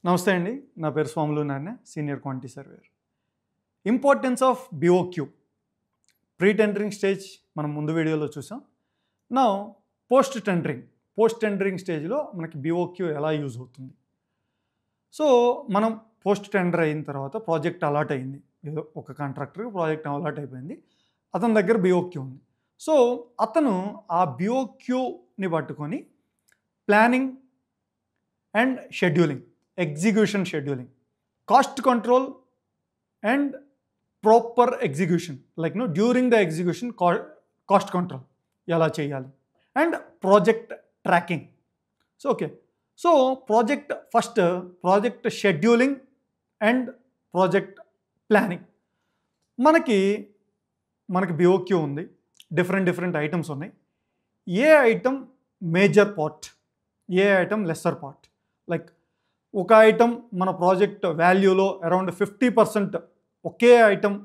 నమస్తే అండి. నా పేరు స్వాములు నాన్న, senior quantity surveyor. Importance of BOQ pre tendering stage మనం ముందు వీడియోలో చూసాం. నౌ పోస్ట్ టెండరింగ్ స్టేజ్లో మనకి బిఓక్యూ ఎలా యూజ్ అవుతుంది. సో మనం పోస్ట్ టెండర్ అయిన తర్వాత ప్రాజెక్ట్ అలాట్ అయింది, ఏదో ఒక కాంట్రాక్టర్కి ప్రాజెక్ట్ అలాట్ అయిపోయింది, అతని దగ్గర బిఓక్యూ ఉంది. సో అతను ఆ బిఓక్యూని పట్టుకొని planning and scheduling, execution scheduling, cost control and proper execution, during the execution cost control ఎలా చేయాలి, and project tracking. So project scheduling and project planning. మనకి బిఓక్యూ ఉంది, డిఫరెంట్ ఐటమ్స్ ఉన్నాయి. ఏ ఐటమ్ మేజర్ పార్ట్, ఏ ఐటమ్ లెస్సర్ పార్ట్. ఒక item మన project వాల్యూలో around 50% ఒకే item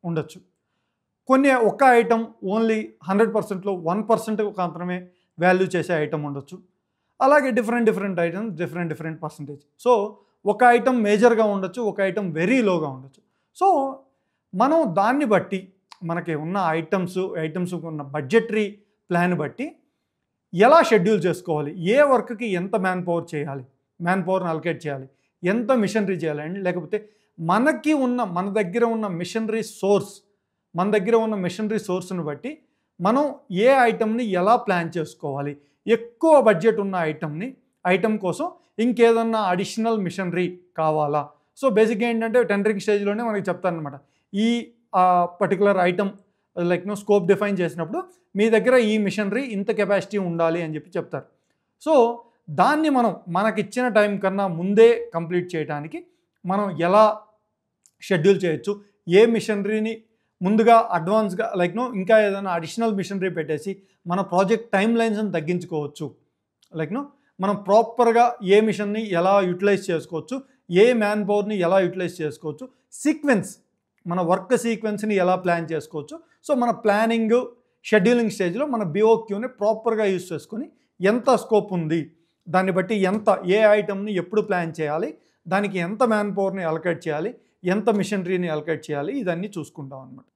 ఉండొచ్చు. ఒక item only 100%లో 1% మాత్రమే వాల్యూ చేసే ఐటమ్ ఉండొచ్చు. అలాగే different items different percentage. So ఒక ఐటమ్ మేజర్గా ఉండొచ్చు, ఒక ఐటమ్ వెరీ లోగా ఉండొచ్చు. సో మనం దాన్ని బట్టి మనకి ఉన్న ఐటమ్స్ ఉన్న బడ్జెటరీ ప్లాన్ బట్టి ఎలా షెడ్యూల్ చేసుకోవాలి, ఏ వర్క్కి ఎంత మ్యాన్ పవర్ని అలొకేట్ చేయాలి, ఎంత మిషనరీ చేయాలి, అండ్ లేకపోతే మన దగ్గర ఉన్న మిషనరీ సోర్స్ని బట్టి మనం ఏ ఐటమ్ని ఎలా ప్లాన్ చేసుకోవాలి. ఎక్కువ బడ్జెట్ ఉన్న ఐటమ్ కోసం ఇంకేదన్నా అడిషనల్ మిషనరీ కావాలా. సో బేసిక్గా ఏంటంటే టెండరింగ్ స్టేజ్లోనే మనకి చెప్తారనమాట, ఈ పర్టికులర్ ఐటమ్ స్కోప్ డిఫైన్ చేసినప్పుడు మీ దగ్గర ఈ మిషనరీ ఇంత కెపాసిటీ ఉండాలి అని చెప్పి చెప్తారు. సో దాన్ని మనకిచ్చిన టైం కన్నా ముందే కంప్లీట్ చేయడానికి మనం ఎలా షెడ్యూల్ చేయొచ్చు, ఏ మిషనరీని ముందుగా అడ్వాన్స్గా ఇంకా ఏదైనా అడిషనల్ మిషనరీ పెట్టేసి మన ప్రాజెక్ట్ టైం లైన్స్ని తగ్గించుకోవచ్చు. మనం ప్రాపర్గా ఏ మిషన్ని ఎలా యూటిలైజ్ చేసుకోవచ్చు, ఏ మ్యాన్ పవర్ని ఎలా యూటిలైజ్ చేసుకోవచ్చు, మన వర్క్ సీక్వెన్స్ని ఎలా ప్లాన్ చేసుకోవచ్చు. సో మన ప్లానింగ్ షెడ్యూలింగ్ స్టేజ్లో మన బిఓక్యూని ప్రాపర్గా యూజ్ చేసుకొని ఎంత స్కోప్ ఉంది, దాన్ని బట్టి ఏ ఐటమ్ని ఎప్పుడు ప్లాన్ చేయాలి, దానికి ఎంత మ్యాన్ పవర్ని అలొకేట్ చేయాలి, ఎంత మిషనరీని అలొకేట్ చేయాలి, ఇదన్నీ చూసుకుంటాం అనమాట.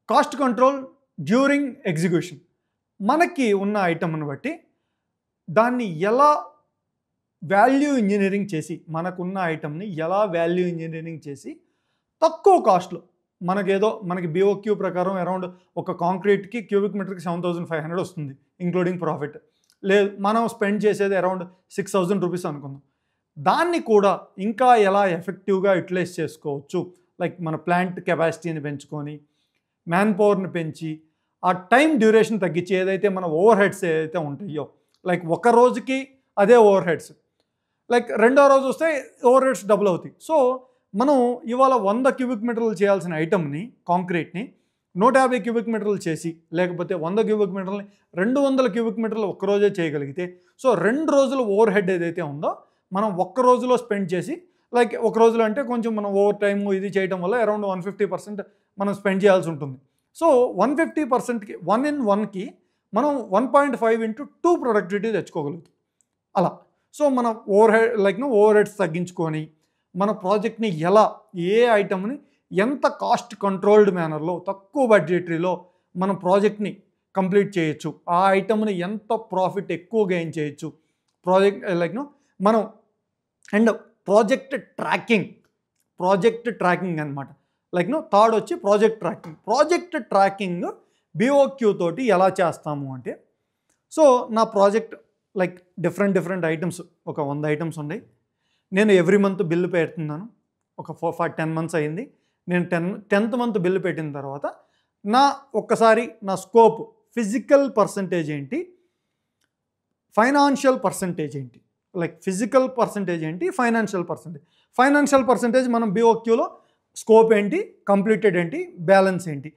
Cost control during execution. మనకి ఉన్న ఐటమ్ని బట్టి దాన్ని ఎలా వాల్యూ ఇంజనీరింగ్ చేసి, మనకున్న ఐటమ్ని ఎలా వాల్యూ ఇంజనీరింగ్ చేసి తక్కువ కాస్ట్లో మనకి బిఓక్యూ ప్రకారం అరౌండ్ ఒక కాంక్రీట్కి క్యూబిక్ మీటర్కి 7,500 వస్తుంది ఇంక్లూడింగ్ ప్రాఫిట్. లేదు మనం స్పెండ్ చేసేది అరౌండ్ 6,000 రూపీస్ అనుకుందాం. దాన్ని కూడా ఇంకా ఎలా ఎఫెక్టివ్గా యూటిలైజ్ చేసుకోవచ్చు, మన ప్లాంట్ కెపాసిటీని పెంచుకొని మ్యాన్ పవర్ని పెంచి ఆ టైం డ్యూరేషన్ తగ్గించి ఏదైతే మన ఓవర్ హెడ్స్ ఏదైతే ఉంటాయో, ఒక రోజుకి అదే ఓవర్ హెడ్స్, రెండో రోజు వస్తే ఓవర్ హెడ్స్ డబుల్ అవుతాయి. సో మనం ఇవాళ 100 క్యూబిక్ మీటర్లు చేయాల్సిన ఐటమ్ని, కాంక్రీట్ని 150 క్యూబిక్ మీటర్లు చేసి, లేకపోతే 100 క్యూబిక్ మీటర్లని 200 క్యూబిక్ మీటర్లు ఒక్కరోజే చేయగలిగితే, సో 2 రోజుల ఓవర్ హెడ్ ఏదైతే ఉందో మనం ఒక్క రోజులో స్పెండ్ చేసి, ఒక రోజులో అంటే కొంచెం మనం ఓవర్ టైమ్ ఇది చేయడం వల్ల అరౌండ్ 150% మనం స్పెండ్ చేయాల్సి ఉంటుంది. సో 150%కి 1:1కి మనం 1.5 into 2 ప్రొడక్టివిటీ తెచ్చుకోగలుగుతాం అలా. సో మన ఓవర్ హెడ్స్ తగ్గించుకొని మన ప్రాజెక్ట్ని ఏ ఐటమ్ని ఎంత కాస్ట్ కంట్రోల్డ్ మేనర్లో తక్కువ బడ్జెటరీలో మన ప్రాజెక్ట్ని కంప్లీట్ చేయొచ్చు, ఆ ఐటమ్ని ఎంత ప్రాఫిట్ ఎక్కువ గెయిన్ చేయొచ్చు, మనం అండ్ ప్రాజెక్ట్ ట్రాకింగ్ అనమాట. థర్డ్ వచ్చి ప్రాజెక్ట్ ట్రాకింగ్ బిఓక్యూ తోటి ఎలా చేస్తాము అంటే, సో నా ప్రాజెక్ట్ డిఫరెంట్ ఐటమ్స్, ఒక 100 ఐటమ్స్ ఉన్నాయి. నేను ఎవ్రీ మంత్ బిల్లు పెడుతున్నాను. ఒక 10 months అయింది. నేను 10th month బిల్లు పెట్టిన తర్వాత ఒక్కసారి నా స్కోప్, ఫిజికల్ పర్సంటేజ్ ఏంటి, ఫైనాన్షియల్ పర్సంటేజ్ ఏంటి, ఫిజికల్ పర్సంటేజ్ ఏంటి, ఫైనాన్షియల్ పర్సంటేజ్ మనం బిఓక్యూలో స్కోప్ ఏంటి, కంప్లీటెడ్ ఏంటి, బ్యాలెన్స్ ఏంటి,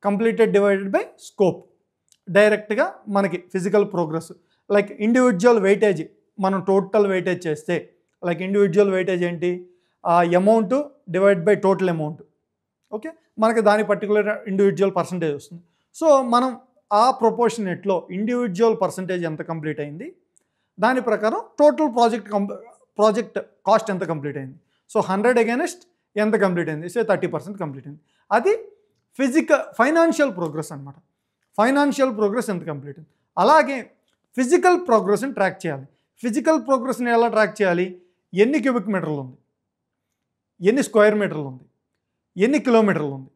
కంప్లీటెడ్ డివైడెడ్ బై స్కోప్. డైరెక్ట్గా మనకి ఫిజికల్ ప్రోగ్రెస్, ఇండివిజువల్ వెయిటేజ్, మనం టోటల్ వెయిటేజ్ చేస్తే ఇండివిజువల్ వెయిటేజ్ ఏంటి, ఆ amount divide by total amount. Okay, మనకి దాని పర్టికులర్ ఇండివిజువల్ పర్సంటేజ్ వస్తుంది. సో మనం ఆ ప్రొపోర్షనేట్లో ఇండివిజువల్ పర్సంటేజ్ ఎంత కంప్లీట్ అయింది, దాని ప్రకారం టోటల్ ప్రాజెక్ట్ కాస్ట్ ఎంత కంప్లీట్ అయింది. సో 100 అగైనెస్ట్ ఎంత కంప్లీట్ అయింది, సో 30% కంప్లీట్ అయింది. అది ఫైనాన్షియల్ ప్రోగ్రెస్ అనమాట. ఫైనాన్షియల్ ప్రోగ్రెస్ ఎంత కంప్లీట్ అయింది. అలాగే ఫిజికల్ ప్రోగ్రెస్ని ట్రాక్ చేయాలి. ఫిజికల్ ప్రోగ్రెస్ని ఎలా ట్రాక్ చేయాలి, ఎన్ని క్యూబిక్ మీటర్లు ఉంది, ఎన్ని స్క్వేర్ మీటర్లు ఉంది, ఎన్ని కిలోమీటర్లు ఉంది,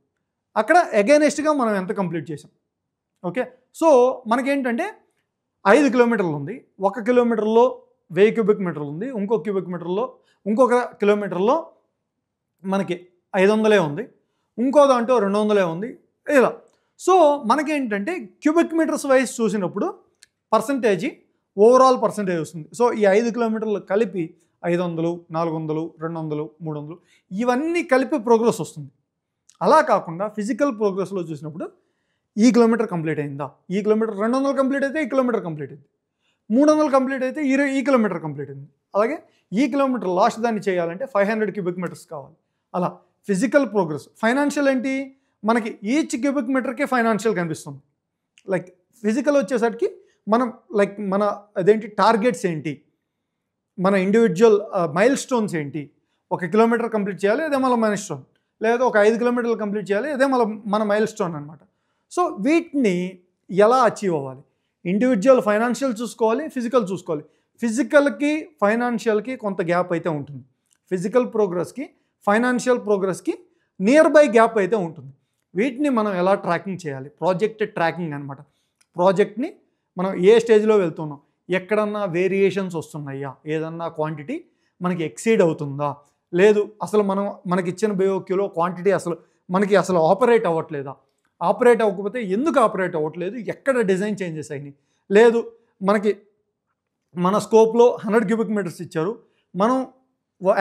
అక్కడ అగైనెస్ట్గా మనం ఎంత కంప్లీట్ చేసాం. ఓకే, సో మనకేంటంటే 5 కిలోమీటర్లు ఉంది, 1 కిలోమీటర్లో 1000 క్యూబిక్ మీటర్లు ఉంది, ఇంకొక కిలోమీటర్లో మనకి 500 ఉంది, ఇంకో దాంట్లో 200 ఉంది, ఇలా. సో మనకేంటంటే క్యూబిక్ మీటర్స్ వైజ్ చూసినప్పుడు పర్సంటేజ్ ఓవరాల్ పర్సంటేజ్ వస్తుంది. సో ఈ 5 కిలోమీటర్లు కలిపి 500, 400, 200, 300 ఇవన్నీ కలిపి ప్రోగ్రెస్ వస్తుంది. అలా కాకుండా ఫిజికల్ ప్రోగ్రెస్లో చూసినప్పుడు ఈ కిలోమీటర్ కంప్లీట్ అయిందా, ఈ కిలోమీటర్ 200 కంప్లీట్ అయితే ఈ కిలోమీటర్ కంప్లీట్ అయింది, 300 కంప్లీట్ అయితే ఈ కిలోమీటర్ కంప్లీట్ అయింది. అలాగే ఈ కిలోమీటర్ లాస్ట్ దాన్ని చేయాలంటే 500 క్యూబిక్ మీటర్స్ కావాలి. అలా ఫిజికల్ ప్రోగ్రెస్. ఫైనాన్షియల్ ఏంటి, మనకి ఈచ్ క్యూబిక్ మీటర్కి ఫైనాన్షియల్ కనిపిస్తుంది. లైక్ ఫిజికల్ వచ్చేసరికి మనం మన అదేంటి టార్గెట్స్ ఏంటి, మన ఇండివిజువల్ మైల్ స్టోన్స్ ఏంటి, 1 కిలోమీటర్ కంప్లీట్ చేయాలి అదే మన మైల్ స్టోన్, లేదా ఒక 5 కిలోమీటర్లు కంప్లీట్ చేయాలి అదే మన మైల్ స్టోన్ అనమాట. సో వీటిని ఎలా అచీవ్ అవ్వాలి, ఇండివిజువల్ ఫైనాన్షియల్ చూసుకోవాలి, ఫిజికల్ చూసుకోవాలి. ఫిజికల్కి ఫైనాన్షియల్కి కొంత గ్యాప్ అయితే ఉంటుంది, ఫిజికల్ ప్రోగ్రెస్కి ఫైనాన్షియల్ ప్రోగ్రెస్కి నియర్ బై గ్యాప్ అయితే ఉంటుంది. వీటిని మనం ఎలా ట్రాకింగ్ చేయాలి, ప్రాజెక్ట్ ట్రాకింగ్ అనమాట. ప్రాజెక్ట్ని మనం ఏ స్టేజ్లో వెళ్తున్నాం, ఎక్కడన్నా వేరియేషన్స్ వస్తున్నాయా, ఏదన్నా క్వాంటిటీ మనకి ఎక్సీడ్ అవుతుందా, లేదు అసలు మనకి ఇచ్చిన BOQలో క్వాంటిటీ అసలు ఆపరేట్ అవ్వట్లేదా, ఆపరేట్ అవ్వకపోతే ఎందుకు ఆపరేట్ అవ్వట్లేదు, ఎక్కడ డిజైన్ చేంజెస్ అయినాయి, లేదు మన స్కోప్లో 100 క్యూబిక్ మీటర్స్ ఇచ్చారు, మనం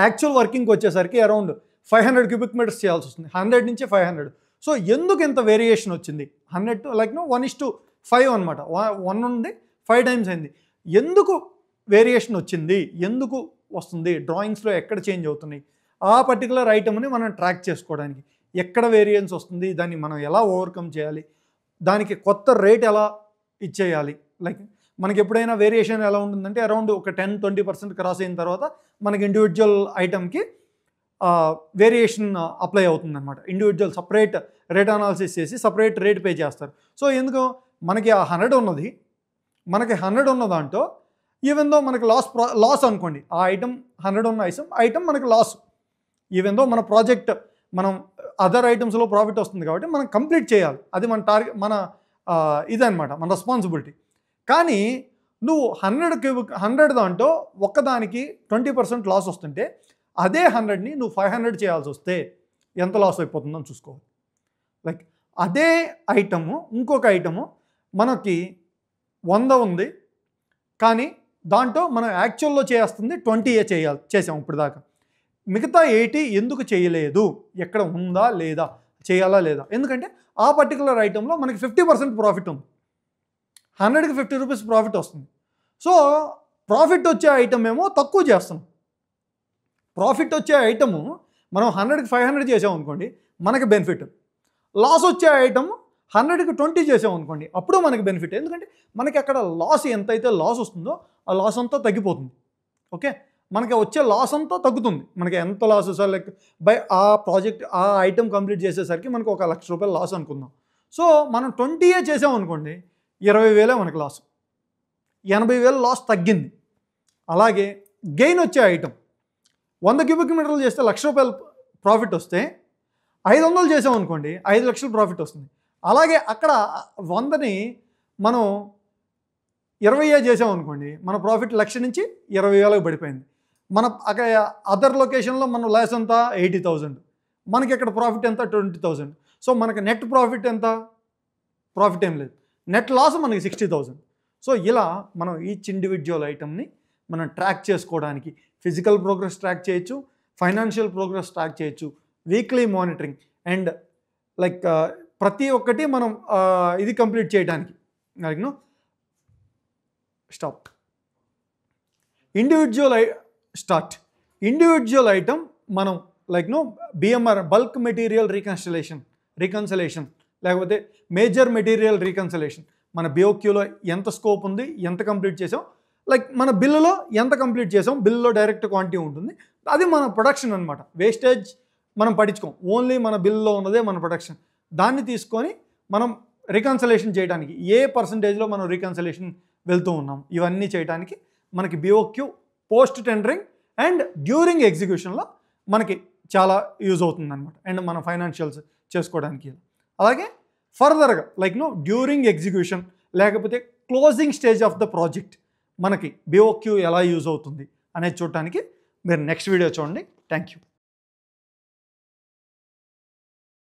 యాక్చువల్ వర్కింగ్కి వచ్చేసరికి అరౌండ్ 500 క్యూబిక్ మీటర్స్ చేయాల్సి వస్తుంది, 100 నుంచి 500. సో ఎందుకు ఇంత వేరియేషన్ వచ్చింది, 100 1:5 అనమాట, 1 నుండి 5 టైమ్స్ అయింది. ఎందుకు వేరియేషన్ వచ్చింది, ఎందుకు వస్తుంది, డ్రాయింగ్స్లో ఎక్కడ చేంజ్ అవుతున్నాయి, ఆ పర్టికులర్ ఐటమ్ని మనం ట్రాక్ చేసుకోవడానికి ఎక్కడ వేరియన్స్ వస్తుంది, దాన్ని మనం ఎలా ఓవర్కమ్ చేయాలి, దానికి కొత్త రేట్ ఎలా ఇచ్చేయాలి. మనకి ఎప్పుడైనా వేరియేషన్ ఎలా ఉంటుందంటే అరౌండ్ ఒక 10-20% క్రాస్ అయిన తర్వాత మనకి ఇండివిజువల్ ఐటమ్కి వేరియేషన్ అప్లై అవుతుంది అనమాట. ఇండివిజువల్ సపరేట్ రేట్ అనాలిసిస్ చేసి సపరేట్ రేట్ పే చేస్తారు. సో ఎందుకు మనకి ఆ 100 ఉన్నది, మనకి 100 ఉన్న దాంట్లో ఈవెన్ దో మనకి లాస్ అనుకోండి, ఆ ఐటమ్ 100 ఉన్న ఐటమ్ మనకి లాస్, ఈవెన్ దో మన ప్రాజెక్ట్ మనం అదర్ ఐటమ్స్లో ప్రాఫిట్ వస్తుంది కాబట్టి మనం కంప్లీట్ చేయాలి, అది మన టార్గెట్, ఇదనమాట మన రెస్పాన్సిబిలిటీ. కానీ నువ్వు 100 దాంట్లో ఒక్కదానికి 20% లాస్ వస్తుంటే అదే 100ని నువ్వు 500 చేయాల్సి వస్తే ఎంత లాస్ అయిపోతుందని చూసుకోవాలి. అదే ఐటము ఇంకొక ఐటము మనకి 100 ఉంది, కానీ దాంట్లో మనం యాక్చువల్లో చేస్తుంది 20 చేసాం ఇప్పుడు దాకా, మిగతా 80 ఎందుకు చేయలేదు, ఎక్కడ ఉందా లేదా, చేయాలా లేదా, ఎందుకంటే ఆ పర్టికులర్ ఐటెంలో మనకి 50% ప్రాఫిట్ ఉంది, 100కి 50 రూపీస్ ప్రాఫిట్ వస్తుంది. సో ప్రాఫిట్ వచ్చే ఐటమ్ ఏమో తక్కువ చేస్తున్నాం, ప్రాఫిట్ వచ్చే ఐటము మనం 100కి 500 చేసాం అనుకోండి మనకి బెనిఫిట్, లాస్ వచ్చే ఐటమ్ 100కి 20 చేసాం అనుకోండి అప్పుడు మనకి బెనిఫిట్, ఎందుకంటే మనకి అక్కడ లాస్ ఎంతైతే లాస్ వస్తుందో ఆ లాస్ అంతా తగ్గిపోతుంది. ఓకే, మనకి వచ్చే లాస్ అంతా తగ్గుతుంది, మనకి ఎంత లాస్ వస్తుంది బై ఆ ప్రాజెక్ట్ ఆ ఐటమ్ కంప్లీట్ చేసేసరికి మనకు 1 లక్ష రూపాయలు లాస్ అనుకుందాం. సో మనం 20 చేసాం అనుకోండి 20,000 మనకి లాస్, 80,000 లాస్ తగ్గింది. అలాగే గెయిన్ వచ్చే ఐటమ్ 100 క్యూబిక్ మీటర్లు చేస్తే 1 లక్ష రూపాయలు ప్రాఫిట్ వస్తే 500 చేసాం అనుకోండి 5 లక్షలు ప్రాఫిట్ వస్తుంది. అలాగే అక్కడ 100ని మనం 20 చేసాం అనుకోండి మన ప్రాఫిట్ 1 లక్ష నుంచి 20,000కి పడిపోయింది. మన అక్కడ అదర్ లొకేషన్లో మన లాస్ ఎంత 80,000, మనకి ఇక్కడ ప్రాఫిట్ ఎంత 20,000. సో మనకి నెట్ ప్రాఫిట్ ఎంత, ప్రాఫిట్ ఏం లేదు, నెట్ లాస్ మనకి 60,000. సో ఇలా మనం ఈచ్ ఇండివిజువల్ ఐటమ్ని మనం ట్రాక్ చేసుకోవడానికి ఫిజికల్ ప్రోగ్రెస్ ట్రాక్ చేయొచ్చు, ఫైనాన్షియల్ ప్రోగ్రెస్ ట్రాక్ చేయొచ్చు, వీక్లీ మానిటరింగ్ అండ్ ప్రతి ఒక్కటి మనం ఇది కంప్లీట్ చేయడానికి స్టాప్ ఇండివిజువల్ ఐటమ్ మనం BMR బల్క్ మెటీరియల్ రీకన్సలేషన్ లేకపోతే మేజర్ మెటీరియల్ రీకన్సలేషన్, మన BOQలో ఎంత స్కోప్ ఉంది, ఎంత కంప్లీట్ చేసాం, లైక్ మన బిల్లులో ఎంత కంప్లీట్ చేసాం, బిల్లులో డైరెక్ట్ క్వాంటిటీ ఉంటుంది, అది మన ప్రొడక్షన్ అనమాట. వేస్టేజ్ మనం పట్టించుకోం, ఓన్లీ మన బిల్లులో ఉన్నదే మన ప్రొడక్షన్. దాన్ని తీసుకొని మనం రికన్సలేషన్ చేయడానికి ఏ పర్సంటేజ్లో మనం రికన్సలేషన్ వెళ్తూ ఉన్నాం, ఇవన్నీ చేయడానికి మనకి BOQ post tendering and during ఎగ్జిక్యూషన్లో మనకి చాలా యూజ్ అవుతుందన్నమాట. అండ్ మన ఫైనాన్షియల్స్ చేసుకోవడానికి. అలాగే ఫర్దర్గా లైక్ డ్యూరింగ్ ఎగ్జిక్యూషన్ లేకపోతే closing stage of the project మనకి BOQ ఎలా యూజ్ అవుతుంది అనేది చూడటానికి మీరు నెక్స్ట్ వీడియో చూడండి. Thank you.